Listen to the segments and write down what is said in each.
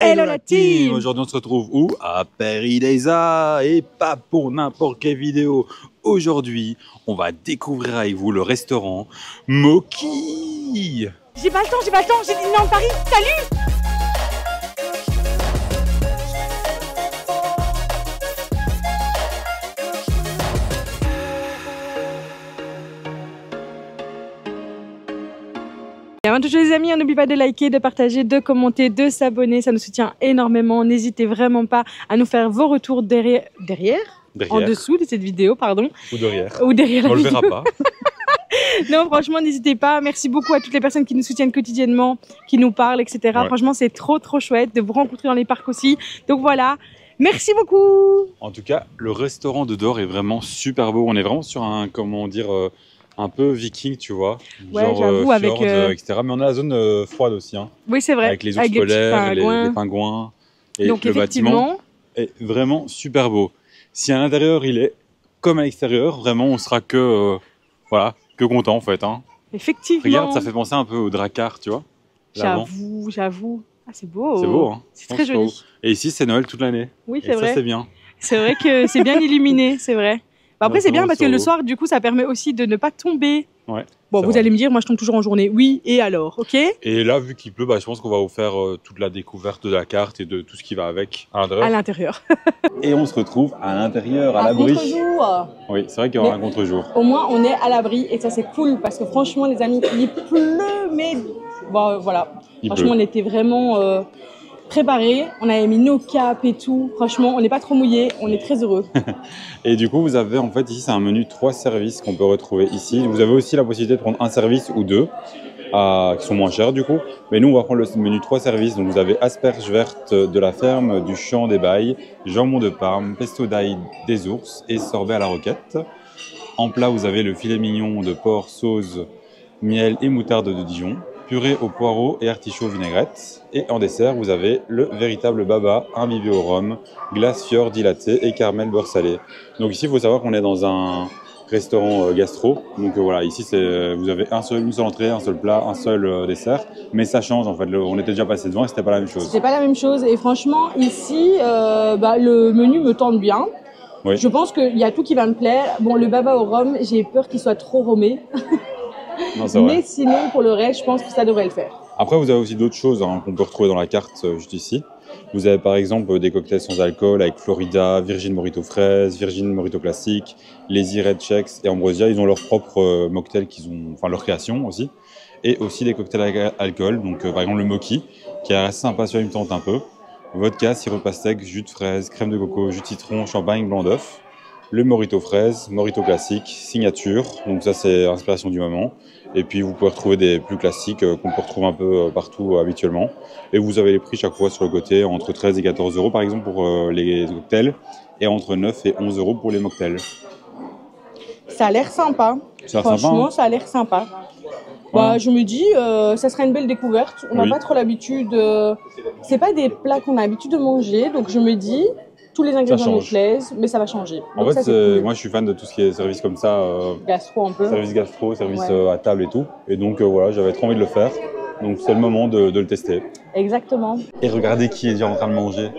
Hello la team. Aujourd'hui on se retrouve où? À Paradisa, et pas pour n'importe quelle vidéo. Aujourd'hui on va découvrir avec vous le restaurant Moki. J'ai pas le temps, j'ai dîné dans Paris, salut. Et avant toute chose les amis, n'oublie pas de liker, de partager, de commenter, de s'abonner, ça nous soutient énormément. N'hésitez vraiment pas à nous faire vos retours derrière. En dessous de cette vidéo, pardon. Ou derrière. Ou derrière la on vidéo. le verra pas. Non, franchement, n'hésitez pas. Merci beaucoup à toutes les personnes qui nous soutiennent quotidiennement, qui nous parlent, etc. Ouais. Franchement, c'est trop chouette de vous rencontrer dans les parcs aussi. Donc voilà, merci beaucoup. En tout cas, le restaurant de dehors est vraiment super beau. On est vraiment sur un, comment dire, un peu viking, tu vois. Ouais, genre j'avoue, avec etc. Mais on a la zone froide aussi. Hein. Oui, c'est vrai. Avec les ours polaires, les pingouins. Et donc, le bâtiment est vraiment super beau. Si à l'intérieur, il est comme à l'extérieur, vraiment, on sera que, voilà, que content en fait. Hein. Effectivement. Regarde, ça fait penser un peu au Drakkar, tu vois. J'avoue. Ah, c'est beau. C'est beau, hein. C'est très joli. Beau. Et ici, c'est Noël toute l'année. Oui, c'est vrai. Ça, c'est bien. C'est vrai que c'est bien illuminé, c'est vrai. Bah après, c'est bien parce que le soir, du coup, ça permet aussi de ne pas tomber. Ouais. Bon, vous allez me dire, moi, je tombe toujours en journée. Oui, et alors, ok? Et là, vu qu'il pleut, bah, je pense qu'on va vous faire toute la découverte de la carte et de tout ce qui va avec à l'intérieur. À l'intérieur. Et on se retrouve à l'intérieur, à l'abri. Contre-jour. Oui, c'est vrai qu'il y aura un contre-jour. Au moins, on est à l'abri et ça, c'est cool parce que franchement, les amis, il pleut, mais bon, voilà. Franchement, on était vraiment préparés. On avait mis nos capes et tout. Franchement, on n'est pas trop mouillés. On est très heureux. Et du coup, vous avez en fait ici, c'est un menu 3 services qu'on peut retrouver ici. Vous avez aussi la possibilité de prendre un service ou deux. Qui sont moins chers du coup, mais nous on va prendre le menu 3 services. Donc vous avez asperges vertes de la ferme du champ des Bailles, jambon de Parme, pesto d'ail des ours et sorbet à la roquette. En plat vous avez le filet mignon de porc, sauce, miel et moutarde de Dijon, purée au poireau et artichaut vinaigrette. Et en dessert vous avez le véritable baba, imbibé au rhum, glace fior dilatée et caramel beurre salé. Donc ici il faut savoir qu'on est dans un restaurant gastro, donc voilà, ici vous avez une seule entrée, un seul plat, un seul dessert, mais ça change en fait, on était déjà passé devant et c'était pas la même chose. C'était pas la même chose et franchement ici, le menu me tente bien. Oui. Je pense qu'il y a tout qui va me plaire. Bon, le baba au rhum, j'ai peur qu'il soit trop romé. Non, mais sinon pour le reste, je pense que ça devrait le faire. Après vous avez aussi d'autres choses hein, qu'on peut retrouver dans la carte juste ici. Vous avez par exemple des cocktails sans alcool avec Florida, Virgin Mojito fraise, Virgin Mojito classique, Lazy Red Chex et Ambrosia. Ils ont leur propre mocktail, enfin leur création aussi. Et aussi des cocktails avec alcool, donc par exemple le Moki, qui est assez sympa, celui-là il me tente un peu. Vodka, sirop pastèque, jus de fraise, crème de coco, jus de citron, champagne, blanc d'œuf. Le Mojito fraise, Mojito classique, signature, donc ça c'est inspiration du moment. Et puis vous pouvez retrouver des plus classiques qu'on peut retrouver un peu partout habituellement. Et vous avez les prix chaque fois sur le côté, entre 13 et 14 euros par exemple pour les cocktails, et entre 9 et 11 euros pour les mocktails. Ça a l'air sympa. Franchement, ça a l'air sympa. Bah, je me dis, ça serait une belle découverte. On n'a pas trop l'habitude. C'est pas des plats qu'on a l'habitude de manger, donc je me dis. Tous les ingrédients me plaisent, mais ça va changer. En donc fait, ça, cool. Moi je suis fan de tout ce qui est service comme ça. Gastro un peu. Service gastro, service à table et tout. Et donc voilà, j'avais trop envie de le faire. Donc c'est le moment de le tester. Exactement. Et regardez qui est déjà en train de manger.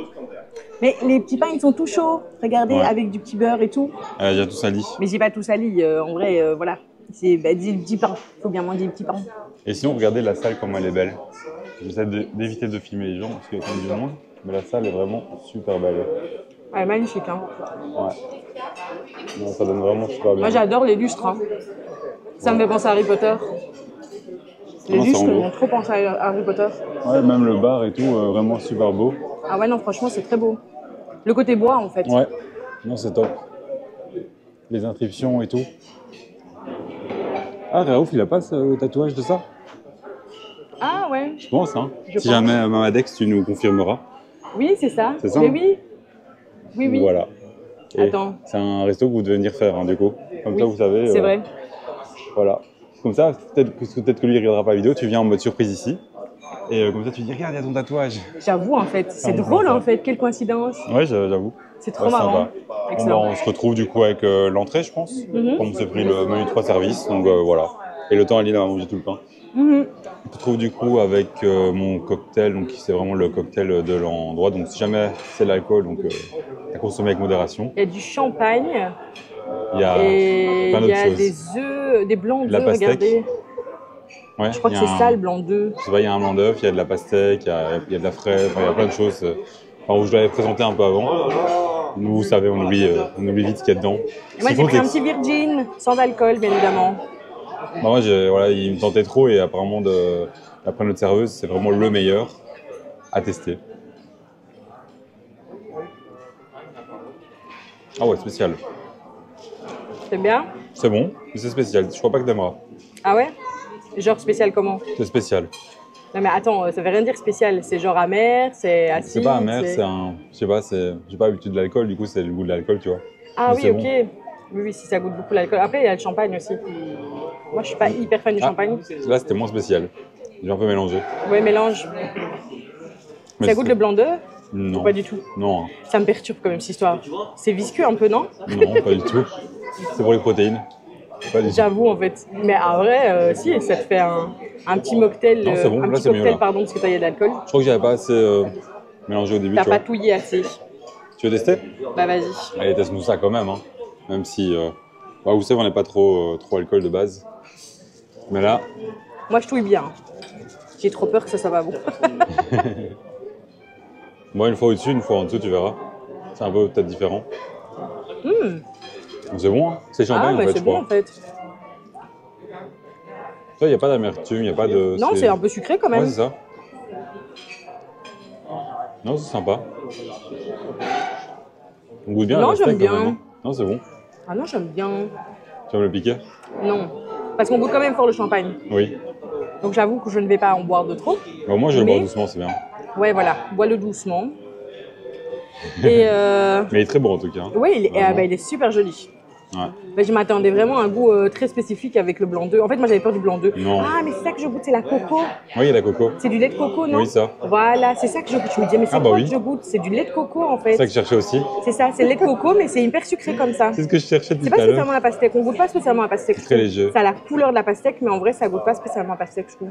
Mais les petits pains, ils sont tout chauds. Regardez, avec du petit beurre et tout. Elle a déjà tout sali. Mais j'ai pas tout sali. En vrai, voilà. C'est des petits pains. Il faut bien manger des petits pains. Et sinon, regardez la salle, comment elle est belle. J'essaie d'éviter de filmer les gens parce qu'il y a quand même du monde. Mais la salle est vraiment super belle. Elle est magnifique, hein. Ouais. Non, ça donne vraiment super bien. Moi, j'adore les lustres. Hein. Ça me fait penser à Harry Potter. Les lustres m'ont trop pensé à Harry Potter. Ouais, même le bar et tout, vraiment super beau. Ah ouais, non, franchement, c'est très beau. Le côté bois, en fait. Ouais. Non, c'est top. Les inscriptions et tout. Ah, Raouf, il a pas ce tatouage de ça? Ah ouais. Je pense, hein. Si jamais Mamadex, tu nous confirmeras. Oui, c'est ça. C'est ça. Mais oui. Oui. Voilà. Et attends. C'est un resto que vous devez venir faire, hein, du coup. Comme ça, vous savez. C'est vrai. Voilà. Comme ça, peut-être que lui, il regardera pas la vidéo, tu viens en mode surprise ici. Et comme ça, tu dis, regarde, il y a ton tatouage. J'avoue, en fait. C'est drôle, en fait. Quelle coïncidence. Ouais, j'avoue. C'est trop marrant. Excellent. On se retrouve du coup avec l'entrée, je pense. Comme on s'est pris le menu 3 services. Donc voilà. Et le temps, Aline a mangé tout le pain. On se retrouve du coup avec mon cocktail, donc c'est vraiment le cocktail de l'endroit. Donc si jamais c'est de l'alcool, donc à consommer avec modération. Il y a du champagne. Il y a plein d'autres choses. Des œufs, des blancs d'œufs, pastèque. regardez. Ouais, je crois que c'est ça le blanc d'œuf. Je sais pas, il y a un blanc d'œuf, il y a de la pastèque, il y a de la fraise, il y a plein de choses. Enfin, je l'avais présenté un peu avant. Nous, vous savez, on oublie vite ce qu'il y a dedans. Et moi, j'ai pris un petit virgin, sans alcool, bien évidemment. Bah, moi, voilà, il me tentait trop et apparemment, d'après notre serveuse, c'est vraiment le meilleur à tester. Ah ouais, spécial. C'est bien? C'est bon, mais c'est spécial. Je crois pas que t'aimeras. Ah ouais? Genre spécial comment? C'est spécial. Non mais attends, ça veut rien dire spécial. C'est genre amer, c'est acide. C'est pas amer, c'est un... Je sais pas, j'ai pas l'habitude de l'alcool, du coup c'est le goût de l'alcool, tu vois. Ah mais oui, ok. Bon. Oui, si ça goûte beaucoup l'alcool. Après, il y a le champagne aussi. Moi, je suis pas hyper fan du champagne. Là, c'était moins spécial. J'ai un peu mélangé. Ouais, mélange. Mais ça goûte le blanc d'œuf? Non. Ou pas du tout? Non. Ça me perturbe quand même cette histoire. C'est visqueux un peu, non? Non, pas du tout. C'est pour les protéines. J'avoue en fait. Mais en vrai, si, ça te fait un petit mocktail. Non, c'est bon. Un là, petit c'est cocktail, mieux, pardon, parce que toi, il y a de l'alcool. Je crois que j'avais pas assez mélangé au début. T'as pas touillé assez. Tu veux tester? Bah, vas-y. Allez, teste-nous ça quand même. Hein. Même si, vous savez, on n'est pas trop alcool de base. Mais là. Moi, je touille bien. J'ai trop peur que ça va bon. Moi, une fois au-dessus, une fois en dessous, tu verras. C'est un peu peut-être différent. C'est bon, hein. C'est champagne en fait, c'est bon en fait. Il n'y a pas d'amertume, il n'y a pas de... Non, c'est un peu sucré quand même. Ouais, c'est ça. Non, c'est sympa. On goûte bien. Non, j'aime bien. Même, hein. Non, c'est bon. Ah non, j'aime bien. Tu aimes le piquer? Non. Parce qu'on goûte quand même fort le champagne. Oui. Donc j'avoue que je ne vais pas en boire de trop. Bon, moi, je le bois doucement, c'est bien. Ouais, voilà. Bois-le doucement. Et Mais il est très bon en tout cas. Oui, il est super joli. Ouais. Mais je m'attendais vraiment à un goût très spécifique avec le blanc d'œuf. En fait, moi, j'avais peur du blanc d'œuf. Non. Ah, mais c'est ça que je goûte, c'est la coco. Oui, il y a la coco. C'est du lait de coco, non? Oui, ça. Voilà, c'est ça que je goûte. Je me disais, mais c'est quoi que je goûte? C'est du lait de coco, en fait. C'est ça que je cherchais aussi. C'est ça, c'est le lait de coco, mais c'est hyper sucré comme ça. C'est ce que je cherchais depuis tout à l'heure. C'est pas spécialement la pastèque. On goûte pas spécialement la pastèque. C'est très léger. Ça a la couleur de la pastèque, mais en vrai, ça goûte pas spécialement la pastèque, je trouve.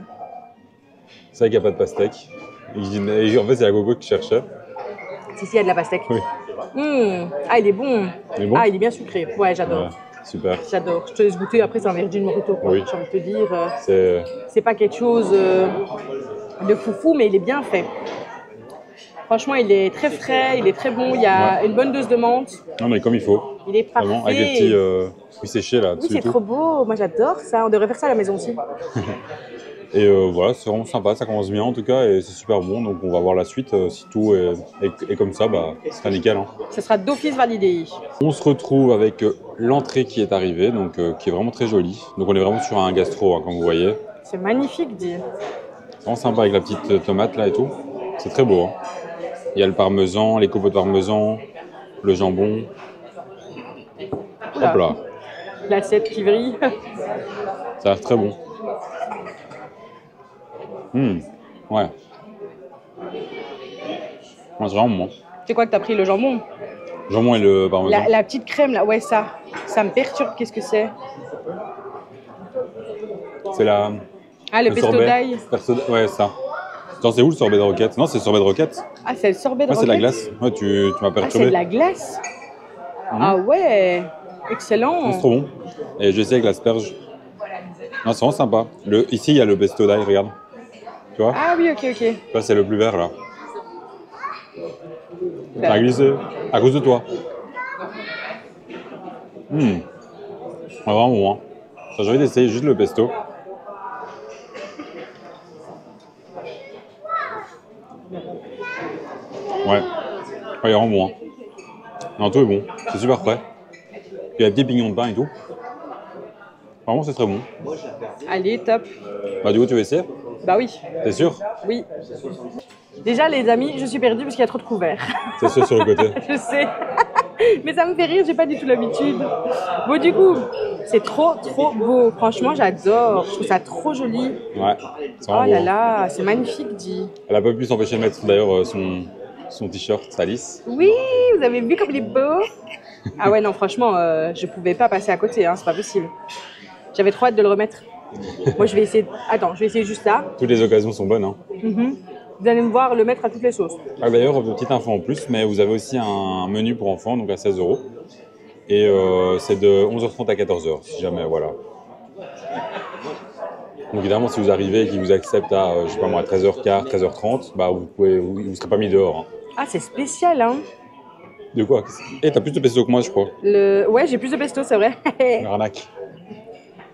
C'est vrai qu'il n'y a pas de pastèque. Et en fait, c'est la coco que je cherchais. Si, il y a de la pastèque. Oui. Ah, il est bon. Il est bon. Ah, il est bien sucré. Ouais, j'adore. Ouais, super. J'adore. Je te laisse goûter. Après, c'est un Virgin Mojito, quoi. Oui. J'ai envie de te dire. C'est pas quelque chose de foufou, mais il est bien fait. Franchement, il est très frais, il est très bon. Il y a une bonne dose de menthe. Non, mais comme il faut. Il est parfait. Vraiment, avec des petits fruits séchés là. Oui, c'est trop beau. Moi, j'adore ça. On devrait faire ça à la maison aussi. Et voilà, c'est vraiment sympa, ça commence bien en tout cas et c'est super bon, donc on va voir la suite. Si tout est comme ça, bah, c'est nickel. Hein. Ça sera d'office validé. On se retrouve avec l'entrée qui est arrivée, donc qui est vraiment très jolie. Donc on est vraiment sur un gastro, hein, comme vous voyez. C'est magnifique, dit. C'est vraiment sympa avec la petite tomate là et tout. C'est très beau. Hein. Il y a le parmesan, les copeaux de parmesan, le jambon. Oula. Hop là. L'assiette qui brille. Ça a l'air très bon. Ouais. C'est vraiment bon. C'est quoi que t'as pris, le jambon? Jambon et le parmesan. La petite crème là, ouais, ça me perturbe. Qu'est-ce que c'est? C'est la... Ah, le pesto d'ail. Ouais, ça. Attends, c'est où le sorbet de roquette? Non, c'est le sorbet de roquette. Ah, c'est le sorbet de roquette? C'est de la glace. Ouais, tu m'as perturbé. Ah, c'est de la glace? Ah ouais, excellent. C'est trop bon. Et je sais avec l'asperge. Non, c'est vraiment sympa. Ici, il y a le pesto d'ail, regarde. Tu vois? Ah oui, ok. Ça, c'est le plus vert, là. Ça a glissé. À cause de toi. Ouais, vraiment bon. Hein. J'ai envie d'essayer juste le pesto. Ouais. Il est vraiment bon. Hein. Non, tout est bon. C'est super frais. Il y a des petits pignons de pain et tout. Vraiment, c'est très bon. Allez, top. Bah, du coup, tu veux essayer? Bah oui. T'es sûr? Oui. Déjà, les amis, je suis perdue parce qu'il y a trop de couverts. C'est ceux sur le côté. Je sais. Mais ça me fait rire, j'ai pas du tout l'habitude. Bon, du coup, c'est trop beau. Franchement, j'adore. Je trouve ça trop joli. Ouais. Oh là là, c'est magnifique, dit. Elle a pas pu s'empêcher de mettre d'ailleurs son t-shirt Alice. Oui, vous avez vu comme il est beau. Ah ouais, non, franchement, je pouvais pas passer à côté, hein, c'est pas possible. J'avais trop hâte de le remettre. Moi, je vais essayer. Attends, je vais essayer juste ça. Toutes les occasions sont bonnes. Hein. Vous allez me voir le mettre à toutes les sauces. Ah, d'ailleurs, petite info en plus, mais vous avez aussi un menu pour enfants, donc à 16 €. Et c'est de 11h30 à 14h, si jamais, voilà. Donc évidemment, si vous arrivez et qu'ils vous acceptent à, je sais pas moi, 13h15, 13h30, bah vous ne serez pas mis dehors. Hein. Ah, c'est spécial, hein. De quoi? Eh, t'as plus de pesto que moi, je crois. Ouais, j'ai plus de pesto, c'est vrai. Arnaque.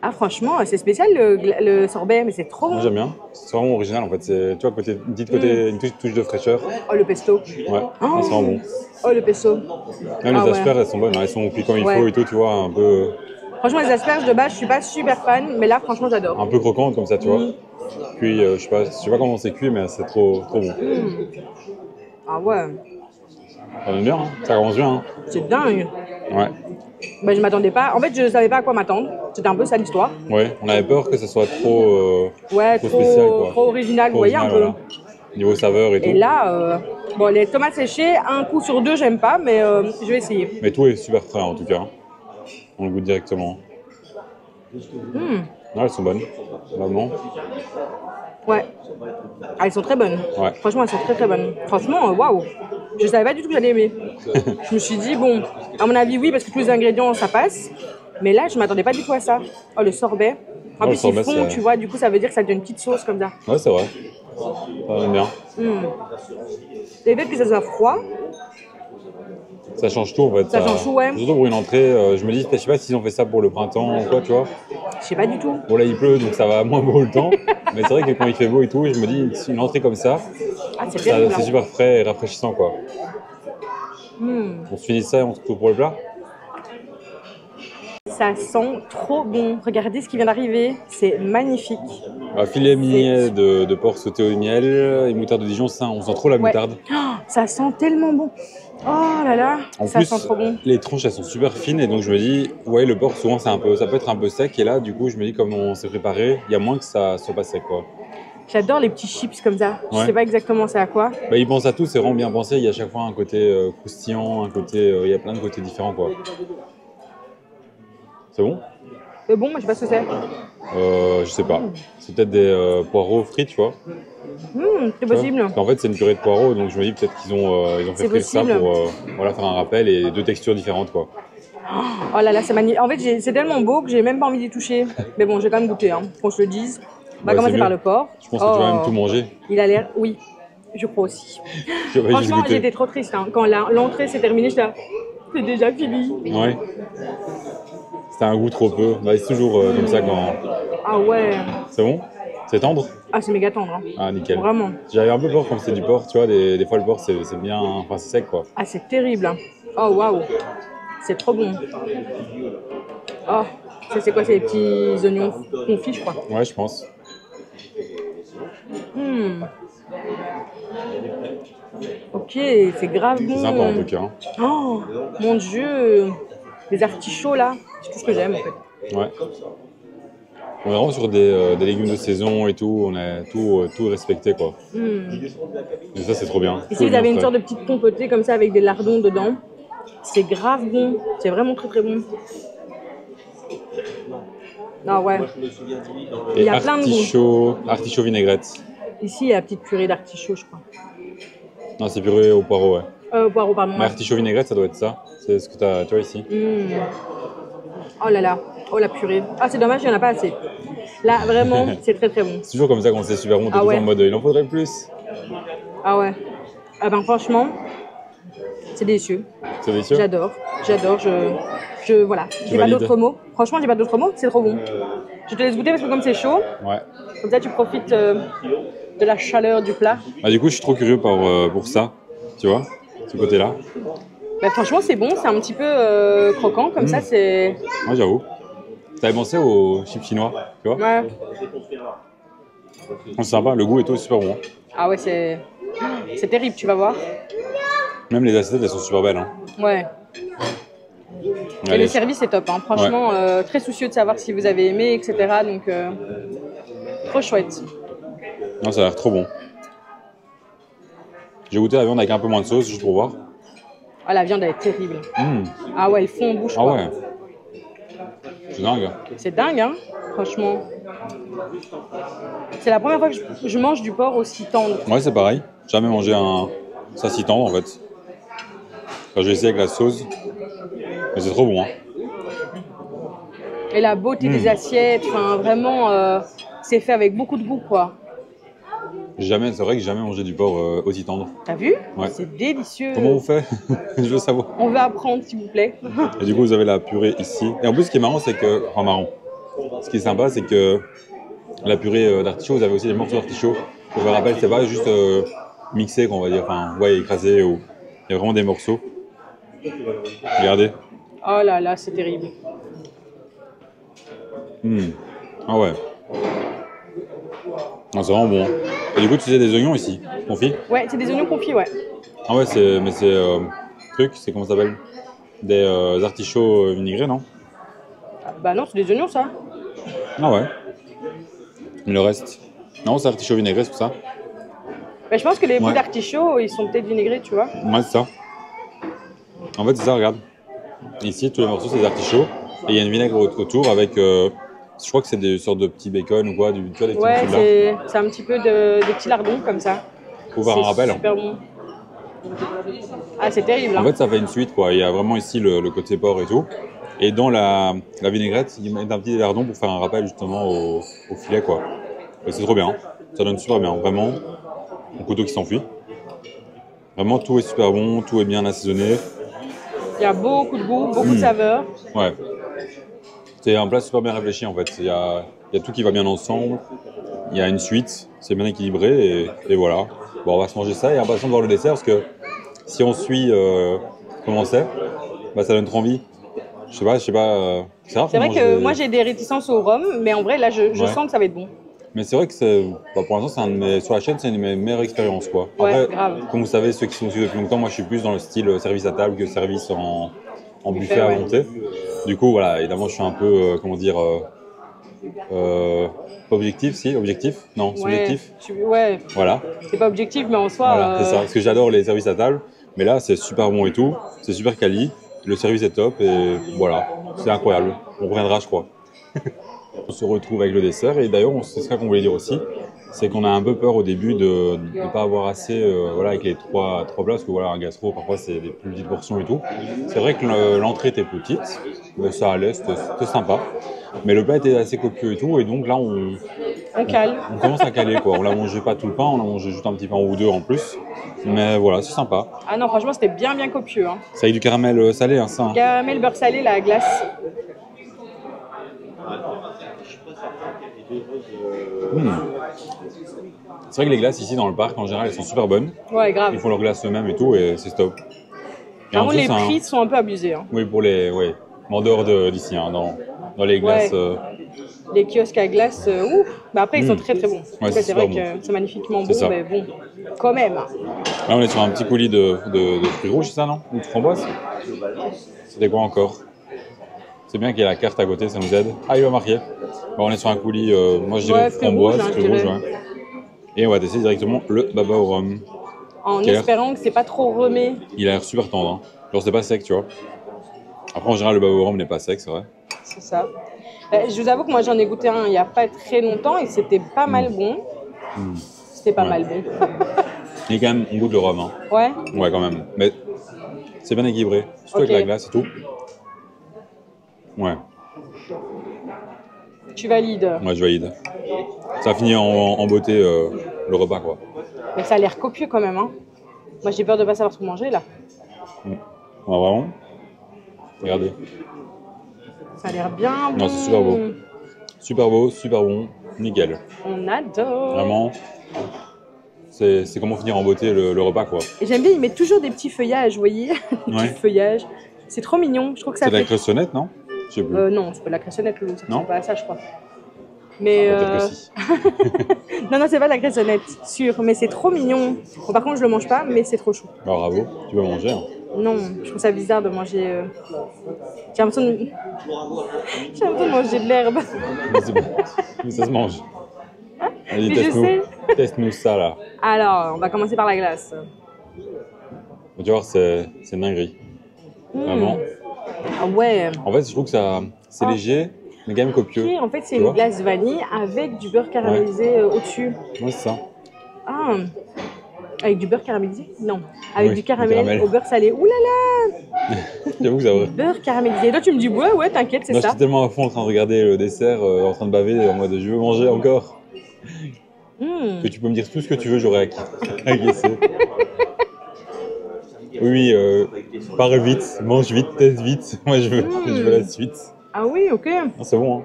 Ah, franchement, c'est spécial le sorbet, mais c'est trop bon. Moi, j'aime bien. C'est vraiment original, en fait. Tu vois, une petite touche de fraîcheur. Oh, le pesto. Ouais, c'est vraiment bon. Oh, le pesto. Même les asperges, elles sont bonnes. Hein. Elles sont cuites comme il faut et tout, tu vois, un peu... Franchement, les asperges de base, je suis pas super fan, mais là, franchement, j'adore. Un peu croquantes comme ça, tu vois. Puis, je sais pas comment c'est cuit, mais c'est trop bon. Ah ouais. Ça donne bien, hein. Ça commence bien. Hein. C'est dingue. Ouais. Bah, je m'attendais pas. En fait, je savais pas à quoi m'attendre. C'était un peu ça l'histoire. Ouais, on avait peur que ce soit trop spécial, quoi. Trop original, vous voyez un peu. Voilà. Niveau saveur et tout. Et là, bon, les tomates séchées, un coup sur deux, j'aime pas, mais je vais essayer. Mais tout est super frais en tout cas. On le goûte directement. Ah, elles sont bonnes, vraiment. Ouais. Ah, elles sont très bonnes. Ouais. Franchement, elles sont très très bonnes. Franchement, waouh. Je savais pas du tout que j'allais aimer. Je me suis dit, bon, à mon avis, oui, parce que tous les ingrédients, ça passe. Mais là, je m'attendais pas du tout à ça. Oh, le sorbet. En plus, ils font, tu vois, du coup, ça veut dire que ça donne une petite sauce comme ça. Ouais, c'est vrai. Ça donne bien. Et peut-être que ça soit froid. Ça change tout en fait. Ça change tout, ouais. Surtout pour une entrée, je me dis, je sais pas s'ils ont fait ça pour le printemps ou quoi, tu vois. Je sais pas du tout. Bon, là il pleut donc ça va moins beau le temps. Mais c'est vrai que quand il fait beau et tout, je me dis, une entrée comme ça, c'est super frais et rafraîchissant quoi. On se finit ça et on se retrouve pour le plat. Ça sent trop bon. Regardez ce qui vient d'arriver. C'est magnifique. Filet mignon de porc sauté au miel et moutarde de Dijon, ça, on sent trop la moutarde. Oh, ça sent tellement bon. Oh là là, ça sent trop bon. Les tranches, elles sont super fines et donc je me dis, ouais, le porc, souvent, ça peut être un peu sec. Et là, du coup, je me dis, comme on s'est préparé, il y a moins que ça soit pas sec, quoi. J'adore les petits chips comme ça. Je sais pas exactement c'est à quoi. Bah, ils pensent à tout, c'est vraiment bien pensé. Il y a à chaque fois un côté croustillant, un côté... il y a plein de côtés différents, quoi. C'est bon? Bon, moi, je sais pas ce que c'est. Je sais pas. C'est peut-être des poireaux frits, tu vois. C'est possible. Parce qu'en fait, c'est une purée de poireaux, donc je me dis peut-être qu'ils ont fait frire ça pour faire un rappel et deux textures différentes, quoi. Oh là là, c'est magnifique. En fait, c'est tellement beau que j'ai même pas envie d'y toucher. Mais bon, j'ai quand même goûté, hein, qu'on se le dise. On va commencer par le porc. Je pense que tu vas même tout manger. Il a l'air, oui, je crois aussi. Franchement, j'étais trop triste. Hein. Quand l'entrée s'est terminée, j'étais là, c'est déjà fini. Ouais. C'était un goût trop peu. Bah, c'est toujours comme ça quand... Ah ouais. C'est bon? C'est tendre? Ah, c'est méga tendre. Hein. Ah, nickel. Vraiment. J'avais un peu peur comme c'est du porc, tu vois, des fois le porc c'est bien, enfin c'est sec quoi. Ah, c'est terrible. Hein. Oh waouh. C'est trop bon. Oh, ça c'est quoi? C'est les petits oignons confits, je crois. Ouais, je pense. Ok, c'est grave bon. C'est sympa en tout cas. Hein. Oh, mon Dieu. Les artichauts là, c'est tout ce que j'aime en fait. Ouais. On est vraiment sur des légumes de saison et tout, on a tout respecté quoi. Et ça c'est trop bien. Ici vous avez une sorte de petite compotée comme ça avec des lardons dedans. C'est grave bon, c'est vraiment très très bon. Ah ouais. Et il y a plein de goûts. Artichaut vinaigrette. Ici il y a la petite purée d'artichaut je crois. Non c'est purée au poireau ouais. Au poireau pardon. Mais artichaut vinaigrette ça doit être ça. C'est ce que tu vois ici. Oh là là, oh la purée. Ah c'est dommage, il n'y en a pas assez. Là vraiment, c'est très très bon. C'est toujours comme ça quand c'est super bon, t'es toujours en mode il en faudrait plus. Ah ouais. Ah ben franchement, c'est délicieux. C'est délicieux. J'adore, voilà. J'ai pas d'autres mots. Franchement, j'ai pas d'autres mots, c'est trop bon. Je te laisse goûter parce que comme c'est chaud, comme ça tu profites de la chaleur du plat. Ah, du coup, je suis trop curieux pour ça, tu vois, ce côté-là. Bah, franchement, c'est bon, c'est un petit peu croquant, comme ça, c'est... Ouais, j'avoue. T'avais pensé aux chips chinois, tu vois? Ouais. C'est sympa, le goût est tout super bon. Ah ouais, c'est terrible, tu vas voir. Même les assiettes, elles sont super belles. Hein. Ouais. Et le service est top, hein. Franchement, très soucieux de savoir si vous avez aimé, etc. Donc, trop chouette. Non, ça a l'air trop bon. J'ai goûté la viande avec un peu moins de sauce, juste pour voir. Ah, la viande, elle est terrible. Ah ouais, elle fond en bouche. Ah ouais. C'est dingue. C'est dingue, hein. Franchement. C'est la première fois que je mange du porc aussi tendre. Ouais, c'est pareil. J'ai jamais mangé ça si tendre en fait. Quand j'ai essayé avec la sauce, mais c'est trop bon. Hein. Et la beauté des assiettes, enfin vraiment, c'est fait avec beaucoup de goût quoi. C'est vrai que j'ai jamais mangé du porc aussi tendre. T'as vu? Ouais. C'est délicieux. Comment vous faites? Je veux savoir. On veut apprendre s'il vous plaît. Et du coup, vous avez la purée ici. Et en plus, ce qui est marrant, c'est que... Enfin, marrant. Ce qui est sympa, c'est que la purée d'artichaut, vous avez aussi des morceaux d'artichaut. Je vous rappelle, c'est pas juste mixé, qu'on va dire. Enfin, ouais, écrasé. Ou... Il y a vraiment des morceaux. Regardez. Oh là là, c'est terrible. Ah ouais. Ah, c'est vraiment bon. Et du coup, tu sais des oignons ici, confits? Ouais, c'est des oignons confits, ouais. Ah ouais, c'est comment ça s'appelle? Des artichauts vinaigrés, non? Bah non, c'est des oignons ça. Ah ouais. Mais le reste? Non, c'est artichaut vinaigré, c'est tout ça? Bah, je pense que les bouts d'artichaut, ils sont peut-être vinaigrés, tu vois. Ouais, c'est ça. En fait, c'est ça, regarde. Ici, tous les morceaux, c'est des artichauts. Et il y a une vinaigre autour avec... je crois que c'est des sortes de petits bacon ou quoi, tu vois, des petits ouais, c'est un petit peu des petits lardons comme ça. Pour faire un rappel. C'est super bon. Ah, c'est terrible. En fait, ça fait une suite, quoi. Il y a vraiment ici le côté porc et tout. Et dans la vinaigrette, ils mettent un petit lardon pour faire un rappel justement au filet, quoi. Et c'est trop bien. Ça donne super bien. Vraiment, un couteau qui s'enfuit. Vraiment, tout est super bon, tout est bien assaisonné. Il y a beaucoup de goût, beaucoup de saveurs. Ouais. C'est un plat super bien réfléchi, en fait. Il y a tout qui va bien ensemble. Il y a une suite, c'est bien équilibré et voilà. Bon, on va se manger ça et impatient de voir le dessert parce que si on suit comment c'est, bah, ça donne trop envie. Je sais pas. C'est rare. C'est vrai que moi j'ai des réticences au rhum, mais en vrai là je sens que ça va être bon. Mais c'est vrai que pour l'instant sur la chaîne c'est une de mes meilleures expériences quoi. Ouais, après, grave. Comme vous savez ceux qui sont dessus depuis longtemps, moi je suis plus dans le style service à table que service en buffet à volonté. Du coup voilà, évidemment je suis un peu pas objectif, si objectif, non subjectif. Ouais. Voilà. C'est pas objectif mais en soi. Voilà, c'est ça. Parce que j'adore les services à table, mais là c'est super bon et tout, c'est super quali. Le service est top et voilà, c'est incroyable. On reviendra, je crois. On se retrouve avec le dessert et d'ailleurs, c'est ça qu'on voulait dire aussi, c'est qu'on a un peu peur au début de ne pas avoir assez avec les trois plats, parce que voilà, un gastro, parfois c'est des plus petites portions et tout. C'est vrai que l'entrée était petite, mais ça allait, c'était sympa. Mais le plat était assez copieux et tout, et donc là, on cale. On commence à caler, quoi. On l'a mangé pas tout le pain, on a mangé juste un petit pain ou deux en plus. Mais voilà, c'est sympa. Ah non, franchement, c'était bien copieux. Hein. C'est avec du caramel salé, hein, ça. Hein. Caramel, beurre salé, la glace. C'est vrai que les glaces ici dans le parc, en général, elles sont super bonnes. Ouais, grave. Ils font leurs glaces eux-mêmes et tout, et c'est top. Par contre, les prix sont un peu abusés. Hein. Oui, mais en dehors d'ici, hein, dans les glaces. Ouais. Les kiosques à glace, ouf. Bah après, ils sont très très bons. Ouais, c'est vrai que c'est magnifiquement bon, mais bon, quand même. Là, on est sur un petit coulis de fruits rouges, c'est ça, non? Ou de framboises? C'était quoi encore? C'est bien qu'il y ait la carte à côté, ça nous aide. Ah, il va marquer. Bon, on est sur un coulis, moi je dirais framboise, fruits rouges. Ouais. Et on va tester directement le baba au rhum. En espérant que c'est pas trop remé. Il a l'air super tendre. Hein. Genre, c'est pas sec, tu vois. Après, en général, le baba au rhum n'est pas sec, c'est vrai. C'est ça. Je vous avoue que moi j'en ai goûté un il n'y a pas très longtemps et c'était pas mal bon. C'était pas mal bon. Et quand même, on goûte le rhum. Hein. Ouais. Ouais, quand même. Mais c'est bien équilibré, surtout avec la glace et tout. Ouais. Tu valides? Ouais, je valide. Ça a fini en beauté le repas, quoi. Mais ça a l'air copieux quand même. Hein. Moi j'ai peur de pas savoir ce qu'on manger là. Ouais, vraiment. Regardez. Ça a l'air bien bon. Non, c'est super beau. Super beau, super bon, nickel. On adore. Vraiment, c'est comment finir en beauté le repas, quoi. Et j'aime bien, ils mettent toujours des petits feuillages, vous voyez. Des petits feuillages. C'est trop mignon. Je trouve que ça fait... de la cressonnette, non? Je sais plus. Non, c'est pas de la cressonnette, Loulou. Ça non, pas à ça, je crois. Mais peut-être que si. non, c'est pas de la cressonnette, sûr. Mais c'est trop mignon. Bon, par contre, je le mange pas, mais c'est trop chou. Bah, bravo, tu peux manger. Hein. Non, je trouve ça bizarre de manger. J'ai l'impression de manger de l'herbe. Mais ça se mange. Allez, teste-nous ça là. Alors, on va commencer par la glace. Tu vois, c'est une dinguerie. Vraiment. Ah ouais. En fait, je trouve que c'est léger. mais quand même copieux. En fait, c'est une glace vanille avec du beurre caramélisé au-dessus. Ouais, c'est ça. Ah, avec du beurre caramélisé? Non, avec du caramel au beurre salé. Ouh là là. J'avoue que c'est vrai. Beurre caramélisé. Là, tu me dis, ouais, t'inquiète, c'est ça. Je suis tellement à fond en train de regarder le dessert, en train de baver, en mode je veux manger encore. Que tu peux me dire tout ce que tu veux, j'aurais acquiescé. Oui, parle vite, mange vite, teste vite. Moi, je veux la suite. Ah oui, ok. C'est bon, hein.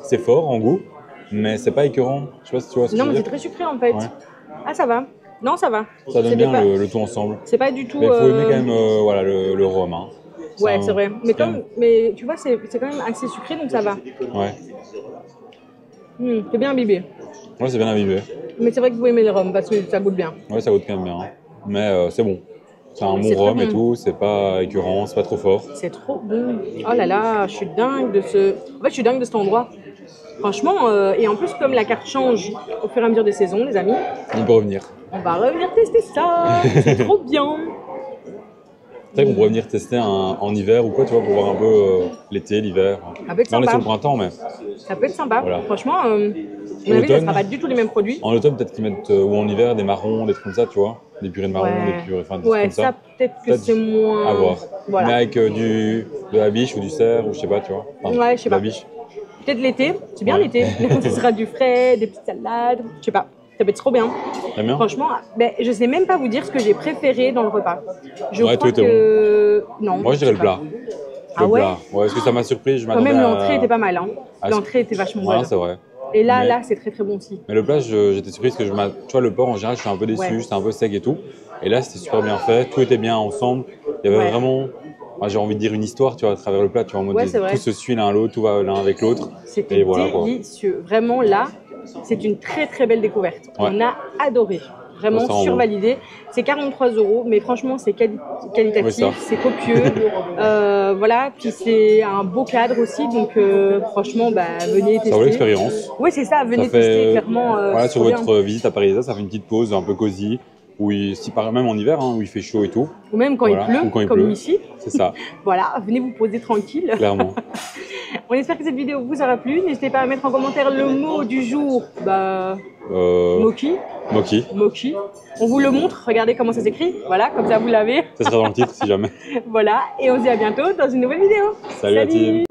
C'est fort en goût, mais c'est pas écœurant. Je sais pas si tu vois ce que je veux dire. Non, mais c'est très sucré en fait. Ouais. Ah, ça va. Non, ça va. Ça donne bien le tout ensemble. C'est pas du tout. Mais il faut aimer quand même voilà, le rhum. Hein. Ouais, c'est vrai. Mais tu vois, c'est quand même assez sucré, donc ça va. Ouais. C'est bien imbibé. Ouais, c'est bien imbibé. Mais c'est vrai que vous aimez le rhum parce que ça goûte bien. Ouais, ça goûte quand même bien. Hein. Mais c'est bon. C'est un bon rhum et tout, c'est pas écœurant, c'est pas trop fort. C'est trop bon. Oh là là, je suis dingue de ce. En fait, je suis dingue de cet endroit. Franchement, et en plus, comme la carte change au fur et à mesure des saisons, les amis. On peut revenir. On va revenir tester ça. C'est trop bien. C'est vrai qu'on pourrait venir tester en hiver ou quoi, tu vois, pour voir un peu l'été, l'hiver. Ça peut être sympa. Là, on est sur le printemps, mais. Ça peut être sympa. Voilà. Franchement, à mon avis, ça sera pas du tout les mêmes produits. En automne, peut-être qu'ils mettent, ou en hiver, des marrons, des trucs comme ça, tu vois. Des purées de marrons, des purées, enfin, des trucs comme ça. Peut-être que c'est moins. À voir. Voilà. Mais avec de la biche ou du cerf, ou je sais pas, tu vois. Enfin, ouais, je sais pas. Peut-être l'été, c'est bien l'été. Ce sera du frais, des petites salades, je sais pas. Ça peut être trop bien. Bien. Franchement, je sais même pas vous dire ce que j'ai préféré dans le repas. Je crois que... Bon. Non. Moi, je dirais le plat. Ah ouais? Ouais, parce que ça m'a surpris. Quand même, l'entrée était pas mal. Hein. L'entrée était vachement bonne. C'est vrai. Et là, c'est très très bon aussi. Mais le plat, j'étais surprise que tu vois, le porc en général, je suis un peu déçu, c'était un peu sec et tout. Et là, c'était super bien fait, tout était bien ensemble. Il y avait vraiment, j'ai envie de dire une histoire, tu vois, à travers le plat, tu vois, en mode tout se suit l'un à l'autre, tout va l'un avec l'autre. C'était délicieux. Vraiment, là, c'est une très très belle découverte. Ouais. On a adoré. Vraiment survalidé. C'est 43 €, mais franchement, c'est qualitatif, c'est copieux. Voilà, puis c'est un beau cadre aussi, donc franchement, venez tester. Ça vaut l'expérience. Oui, c'est ça, venez tester clairement. Voilà, sur votre visite à Paris, ça fait une petite pause un peu cosy. Même en hiver, hein, où il fait chaud et tout. Ou même quand il pleut, comme ici. C'est ça. Voilà, venez vous poser tranquille. Clairement. On espère que cette vidéo vous aura plu. N'hésitez pas à mettre en commentaire le mot du jour. Moki. Moki. On vous le montre. Regardez comment ça s'écrit. Voilà, comme ça vous l'avez. Ça sera dans le titre si jamais. Voilà, et on se dit à bientôt dans une nouvelle vidéo. Salut. La team.